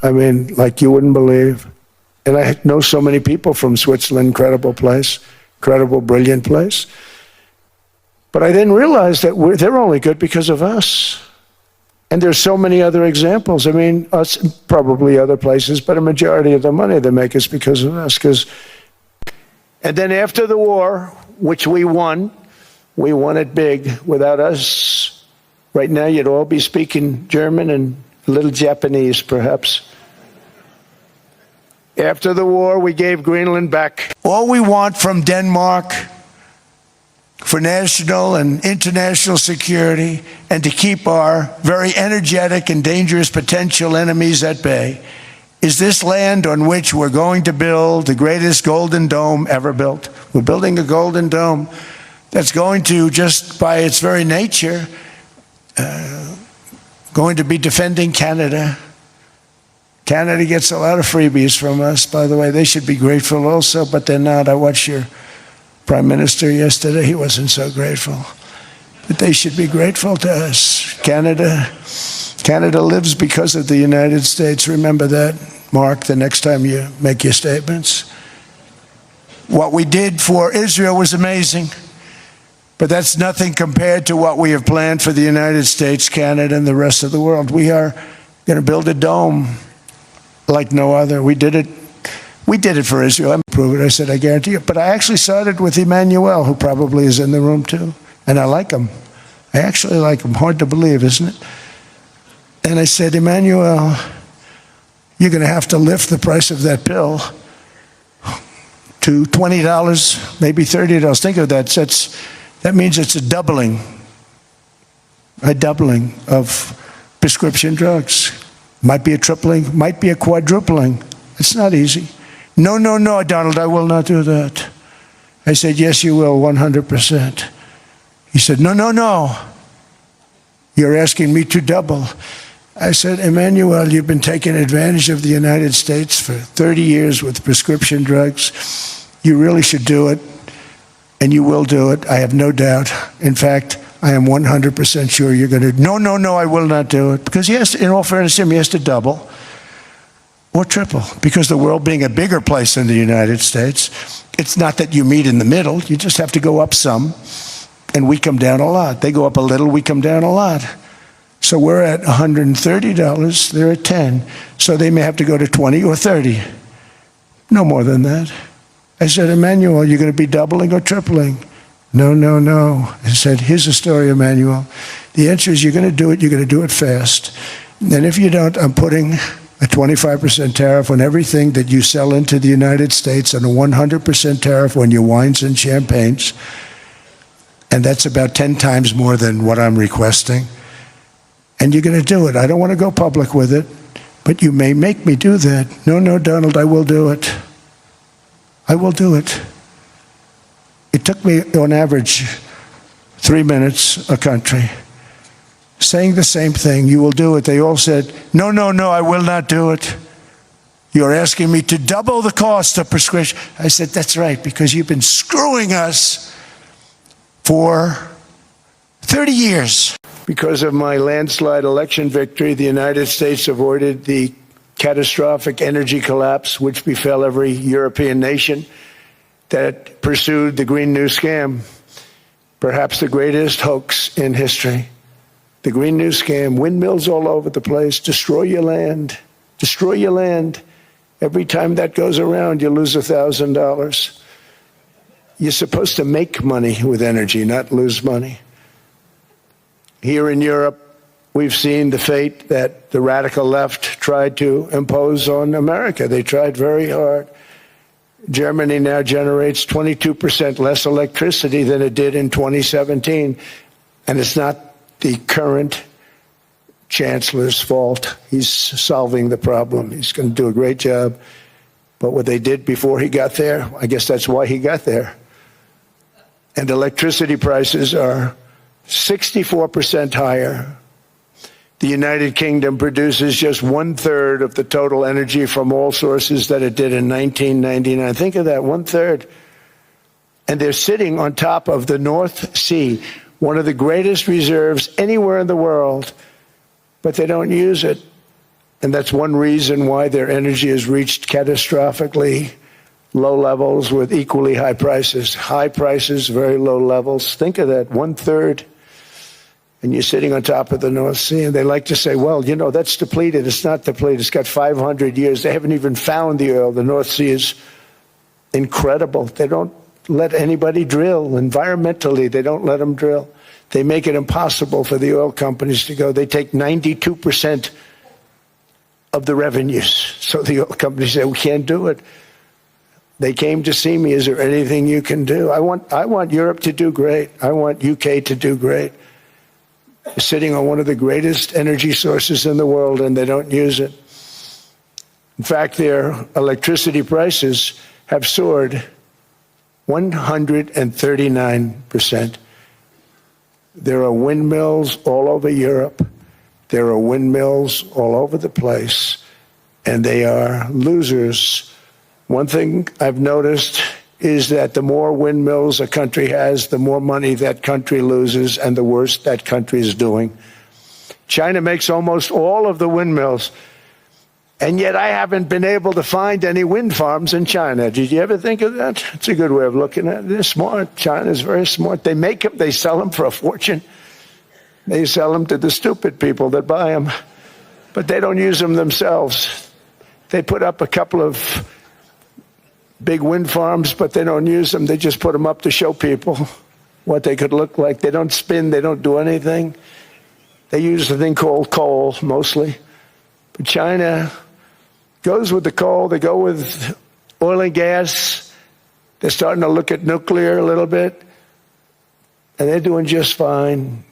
I mean, like you wouldn't believe. And I know so many people from Switzerland, incredible place, incredible, brilliant place. But I didn't realize that they're only good because of us. And there's so many other examples. I mean, us, probably other places, but a majority of the money they make is because of us. And then after the war, which we won it big. Without us, right now you'd all be speaking German and a little Japanese, perhaps. After the war, we gave Greenland back. All we want from Denmark for national and international security and to keep our very energetic and dangerous potential enemies at bay is this land on which we're going to build the greatest golden dome ever built. We're building a golden dome that's going to, just by its very nature, going to be defending Canada. Canada gets a lot of freebies from us, by the way. They should be grateful also, but they're not. I watched your Prime Minister yesterday. He wasn't so grateful. But they should be grateful to us. Canada lives because of the United States. Remember that, Mark, the next time you make your statements. What we did for Israel was amazing, but that's nothing compared to what we have planned for the United States, Canada, and the rest of the world. We are going to build a dome like no other. We did it for Israel. I'm prove it. I said, I guarantee you. But I actually started with Emmanuel, who probably is in the room too. And I like him. I actually like him. Hard to believe, isn't it? And I said, Emmanuel, you're going to have to lift the price of that pill to $20, maybe $30. Think of that. That means it's a doubling of prescription drugs. Might be a tripling, might be a quadrupling. It's not easy. No, Donald, I will not do that. I said, yes, you will, 100%. He said, no. You're asking me to double. I said, Emmanuel, you've been taking advantage of the United States for 30 years with prescription drugs. You really should do it, and you will do it. I have no doubt. In fact, I am 100% sure you're going to. No, I will not do it. Because he has to, in all fairness to him, he has to double or triple. Because the world being a bigger place than the United States, it's not that you meet in the middle. You just have to go up some, and we come down a lot. They go up a little, we come down a lot. So we're at $130, they're at 10. So they may have to go to 20 or 30. No more than that. I said, Emmanuel, you're going to be doubling or tripling? No. I said, here's the story, Emmanuel. The answer is you're going to do it. You're going to do it fast. And if you don't, I'm putting a 25% tariff on everything that you sell into the United States and a 100% tariff on your wines and champagnes. And that's about 10 times more than what I'm requesting. And you're going to do it. I don't want to go public with it, but you may make me do that. No, Donald, I will do it. I will do it. It took me, on average, 3 minutes a country, saying the same thing. You will do it. They all said, no, I will not do it. You're asking me to double the cost of prescription. I said, that's right, because you've been screwing us for 30 years. Because of my landslide election victory, the United States avoided the catastrophic energy collapse which befell every European nation that pursued the Green New Scam, perhaps the greatest hoax in history. The Green New Scam, windmills all over the place, destroy your land. Every time that goes around, you lose $1,000. You're supposed to make money with energy, not lose money. Here in Europe, we've seen the fate that the radical left tried to impose on America. They tried very hard. Germany now generates 22% less electricity than it did in 2017. And it's not the current chancellor's fault. He's solving the problem. He's going to do a great job. But what they did before he got there, I guess that's why he got there. And electricity prices are 64% higher. The United Kingdom produces just 1/3 of the total energy from all sources that it did in 1999. Think of that, 1/3. And they're sitting on top of the North Sea, one of the greatest reserves anywhere in the world, but they don't use it. And that's one reason why their energy has reached catastrophically low levels with equally high prices. High prices, very low levels. Think of that, 1/3. And you're sitting on top of the North Sea, and they like to say, well, you know, that's depleted. It's not depleted. It's got 500 years. They haven't even found the oil. The North Sea is incredible. They don't let anybody drill. Environmentally, they don't let them drill. They make it impossible for the oil companies to go. They take 92% of the revenues. So the oil companies say, we can't do it. They came to see me. Is there anything you can do? I want Europe to do great. I want UK to do great. They're sitting on one of the greatest energy sources in the world, and they don't use it. In fact, their electricity prices have soared 139%. There are windmills all over Europe. There are windmills all over the place, and they are losers. One thing I've noticed is that the more windmills a country has, the more money that country loses and the worse that country is doing. China makes almost all of the windmills, and yet I haven't been able to find any wind farms in China. Did you ever think of that? It's a good way of looking at it. They're smart. China's very smart. They make them, they sell them for a fortune. They sell them to the stupid people that buy them, but they don't use them themselves. They put up a couple of big wind farms, but they don't use them. They just put them up to show people what they could look like. They don't spin. They don't do anything. They use a thing called coal, mostly. But China goes with the coal. They go with oil and gas. They're starting to look at nuclear a little bit, and they're doing just fine.